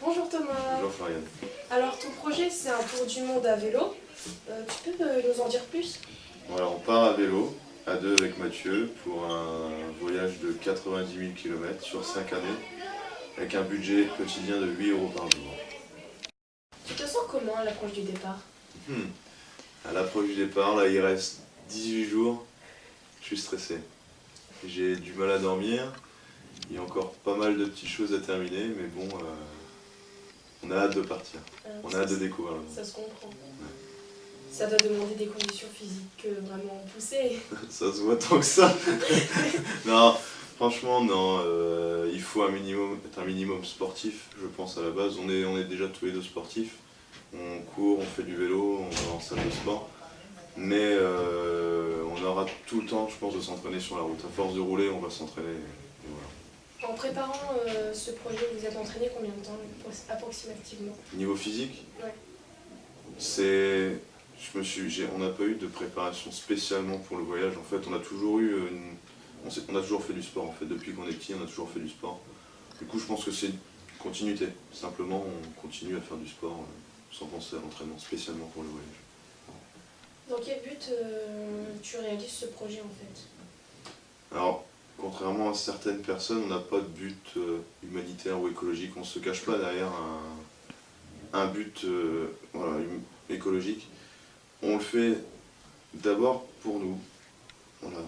Bonjour Thomas. Bonjour Florian. Alors ton projet c'est un tour du monde à vélo. Tu peux nous en dire plus? Alors on part à vélo, à deux avec Mathieu, pour un voyage de 90 000 km sur 5 années, avec un budget quotidien de 8 euros par jour. Tu te sens comment à l'approche du départ? À l'approche du départ, là il reste 18 jours, je suis stressé. J'ai du mal à dormir, il y a encore pas mal de petites choses à terminer, mais bon, on a hâte de partir, on a hâte de découvrir le monde. Ça se comprend. Ça doit demander des conditions physiques vraiment poussées. Ça se voit tant que ça. Non, franchement non, il faut être un minimum sportif, je pense à la base. On est déjà tous les deux sportifs, on court, on fait du vélo, on va en salle de sport. Mais on aura tout le temps, je pense, de s'entraîner sur la route. À force de rouler, on va s'entraîner. Et voilà. En préparant ce projet, vous êtes entraîné combien de temps approximativement? Niveau physique, Ouais. on n'a pas eu de préparation spécialement pour le voyage. En fait, on a toujours fait du sport. En fait, depuis qu'on est petit, on a toujours fait du sport. Du coup, je pense que c'est une continuité. Simplement, on continue à faire du sport sans penser à l'entraînement spécialement pour le voyage. Dans quel but tu réalises ce projet en fait? Alors, contrairement à certaines personnes, on n'a pas de but humanitaire ou écologique. On ne se cache pas derrière un but écologique. On le fait d'abord pour nous. Voilà,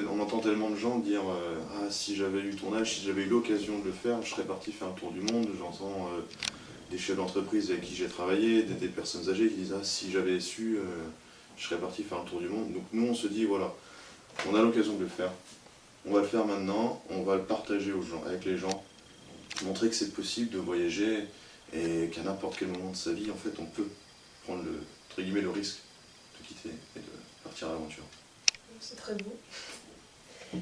on entend tellement de gens dire ah, si j'avais eu ton âge, si j'avais eu l'occasion de le faire, je serais parti faire un tour du monde. J'entends des chefs d'entreprise avec qui j'ai travaillé, des personnes âgées qui disent ah, si j'avais su, je serais parti faire un tour du monde. Donc nous on se dit voilà, on a l'occasion de le faire, on va le faire maintenant, on va le partager aux gens, avec les gens, montrer que c'est possible de voyager et qu'à n'importe quel moment de sa vie en fait on peut prendre entre guillemets, le risque de quitter et de partir à l'aventure. C'est très beau. Et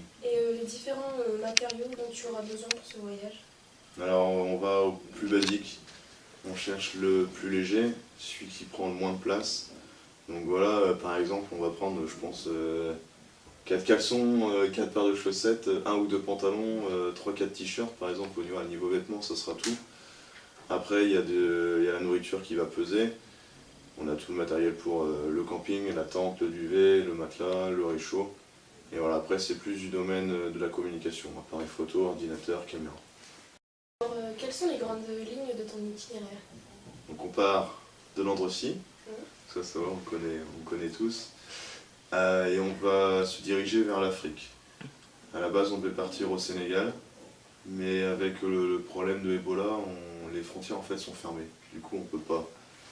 les différents matériaux dont tu auras besoin pour ce voyage? Alors on va au plus basique, on cherche le plus léger, celui qui prend le moins de place. Donc voilà, par exemple on va prendre je pense 4 caleçons, 4 paires de chaussettes, 1 ou 2 pantalons, 3-4 t-shirts par exemple au niveau vêtements, ça sera tout. Après il y a la nourriture qui va peser. On a tout le matériel pour le camping, la tente, le duvet, le matelas, le réchaud. Et voilà, après c'est plus du domaine de la communication, appareil photo, ordinateur, caméra. Alors, quelles sont les grandes lignes de ton itinéraire? Donc on part de Landrecies, ça va, on connaît tous. Et on va se diriger vers l'Afrique. À la base on devait partir au Sénégal, mais avec le problème de Ebola, les frontières en fait sont fermées. Du coup on ne peut pas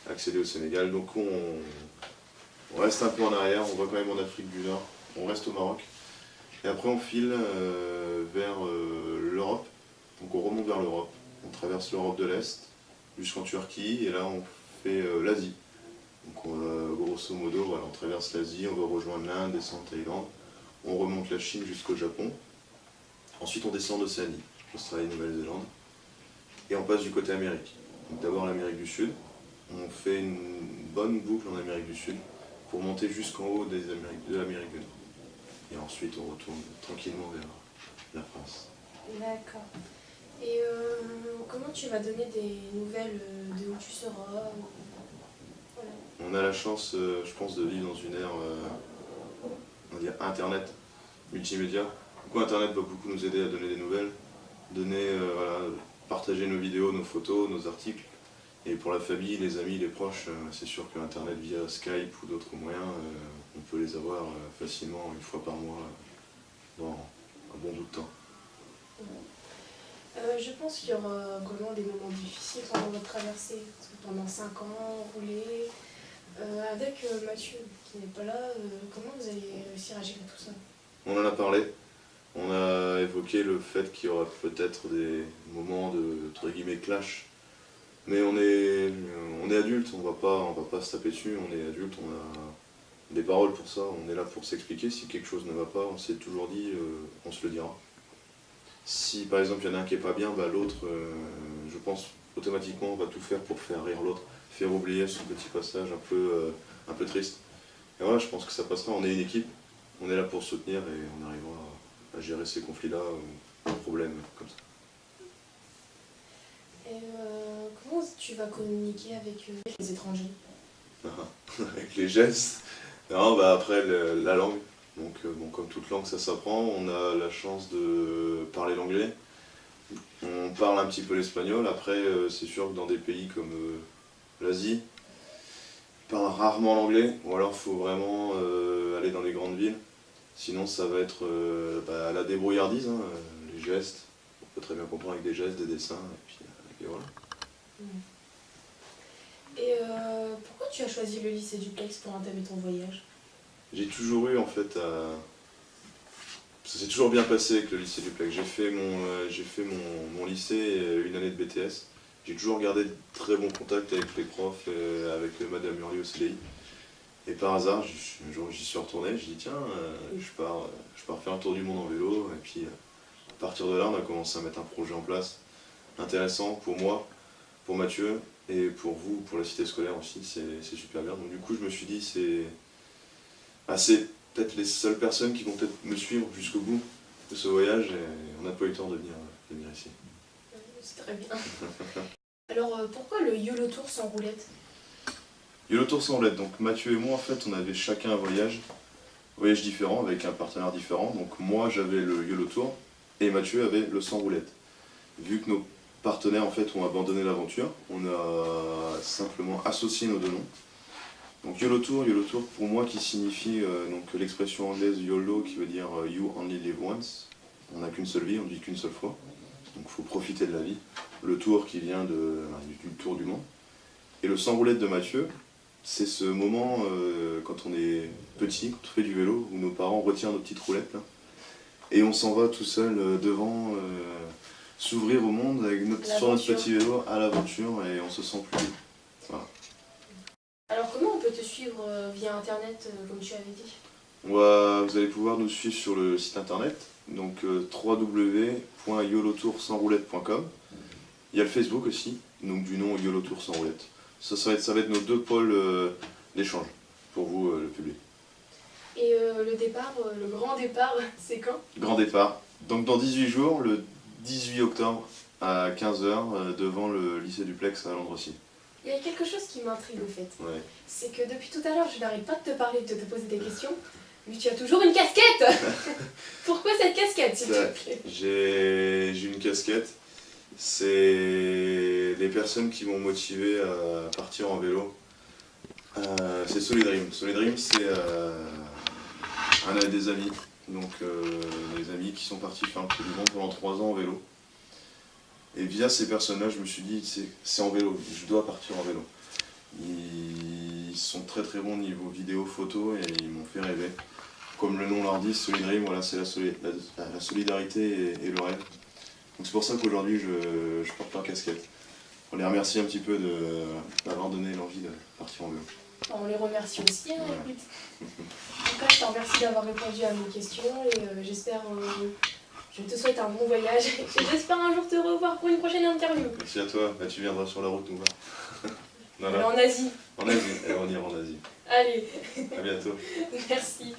accéder au Sénégal, donc on reste un peu en arrière, on va quand même en Afrique du Nord, on reste au Maroc, et après on file vers l'Europe, donc on remonte vers l'Europe, on traverse l'Europe de l'Est, jusqu'en Turquie, et là on fait l'Asie. Donc grosso modo, voilà, on traverse l'Asie, on va rejoindre l'Inde, descendre Thaïlande, on remonte la Chine jusqu'au Japon, ensuite on descend d'Océanie, Australie, Nouvelle-Zélande, et on passe du côté Amérique. Donc d'abord l'Amérique du Sud, on fait une bonne boucle en Amérique du Sud pour monter jusqu'en haut de l'Amérique du Nord. Et ensuite on retourne tranquillement vers la France. D'accord. Et comment tu vas donner des nouvelles de où tu seras? Voilà. On a la chance, je pense, de vivre dans une ère on va dire internet, multimédia. Du coup internet va beaucoup nous aider à donner des nouvelles, partager nos vidéos, nos photos, nos articles. Et pour la famille, les amis, les proches, c'est sûr que Internet via Skype ou d'autres moyens, on peut les avoir facilement une fois par mois dans un bon bout de temps. Je pense qu'il y aura vraiment des moments difficiles pendant votre traversée. Parce que pendant 5 ans, rouler avec Mathieu qui n'est pas là, comment vous allez réussir à gérer tout ça? On en a parlé. On a évoqué le fait qu'il y aura peut-être des moments de entre guillemets clash. Mais on est adulte, on va pas se taper dessus, on est adulte, on a des paroles pour ça, on est là pour s'expliquer. Si quelque chose ne va pas, on s'est toujours dit, on se le dira. Si par exemple il y en a un qui est pas bien, bah, l'autre, je pense automatiquement on va tout faire pour faire rire l'autre, faire oublier ce petit passage un peu triste. Et voilà, je pense que ça passera, on est une équipe, on est là pour se soutenir et on arrivera à gérer ces conflits-là, problèmes comme ça. Et comment tu vas communiquer avec les étrangers? Avec les gestes. Non, bah après la langue. Donc bon, comme toute langue, ça s'apprend. On a la chance de parler l'anglais. On parle un petit peu l'espagnol. Après, c'est sûr que dans des pays comme l'Asie, on parle rarement l'anglais. Ou alors, il faut vraiment aller dans les grandes villes. Sinon, ça va être la débrouillardise, hein, les gestes. On peut très bien comprendre avec des gestes, des dessins, et voilà. Et pourquoi tu as choisi le lycée Duplex pour entamer ton voyage? J'ai toujours eu en fait ça s'est toujours bien passé avec le lycée Duplex. J'ai fait mon lycée une année de BTS. J'ai toujours gardé de très bons contacts avec les profs, avec Madame Muriel au CDI. Et par hasard, un jour j'y suis retourné, j'ai dit tiens, je pars faire un tour du monde en vélo. Et puis à partir de là, on a commencé à mettre un projet en place intéressant pour moi, pour Mathieu et pour vous, pour la cité scolaire aussi. C'est super bien. Donc du coup, je me suis dit c'est peut-être les seules personnes qui vont peut-être me suivre jusqu'au bout de ce voyage et on n'a pas eu le temps de venir ici. C'est très bien. Alors pourquoi le YOLO Tour sans roulette? YOLO Tour sans roulette. Donc Mathieu et moi, en fait, on avait chacun un voyage différent avec un partenaire différent. Donc moi, j'avais le YOLO Tour et Mathieu avait le sans roulette. Vu que nos partenaires en fait ont abandonné l'aventure, on a simplement associé nos deux noms. Donc YOLO Tour pour moi qui signifie donc l'expression anglaise YOLO qui veut dire You Only Live Once. On n'a qu'une seule vie, on ne vit qu'une seule fois. Donc il faut profiter de la vie. Le tour qui vient du tour du monde. Et le sans roulette de Mathieu, c'est ce moment quand on est petit, quand on fait du vélo, où nos parents retirent nos petites roulettes là, et on s'en va tout seul devant s'ouvrir au monde avec sur notre petit vélo à l'aventure et on se sent plus libre. Voilà. Alors comment on peut te suivre via internet comme tu avais dit? Vous allez pouvoir nous suivre sur le site internet, donc www.yolotoursansroulette.com. Il y a le Facebook aussi, donc du nom YOLO Tour sans roulette. Ça va être nos deux pôles d'échange pour vous, le public. Et le départ, le grand départ, c'est quand? Grand départ. Donc dans 18 jours, le 18 octobre à 15 h devant le lycée Duplex à Landrecies. Il y a quelque chose qui m'intrigue au fait. Ouais. C'est que depuis tout à l'heure, je n'arrête pas de te parler, de te poser des questions, mais tu as toujours une casquette. Pourquoi cette casquette, s'il te plaît? J'ai une casquette. C'est les personnes qui m'ont motivé à partir en vélo. C'est Solidream. Solidream, c'est des amis. Donc des amis qui sont partis faire un tour du monde pendant 3 ans en vélo. Et via ces personnes-là, je me suis dit, c'est en vélo, je dois partir en vélo. Ils sont très très bons niveau vidéo, photo, et ils m'ont fait rêver. Comme le nom leur dit, Solidream, voilà, c'est la solidarité et le rêve. Donc c'est pour ça qu'aujourd'hui, je porte leur casquette. On les remercie un petit peu d'avoir donné l'envie de partir en vélo. On les remercie aussi, hein, écoute. En tout cas, je te remercie d'avoir répondu à mes questions et je te souhaite un bon voyage et j'espère un jour te revoir pour une prochaine interview. Merci à toi, tu viendras sur la route nous voir. En Asie. En Asie, on ira en Asie. Allez. À bientôt. Merci.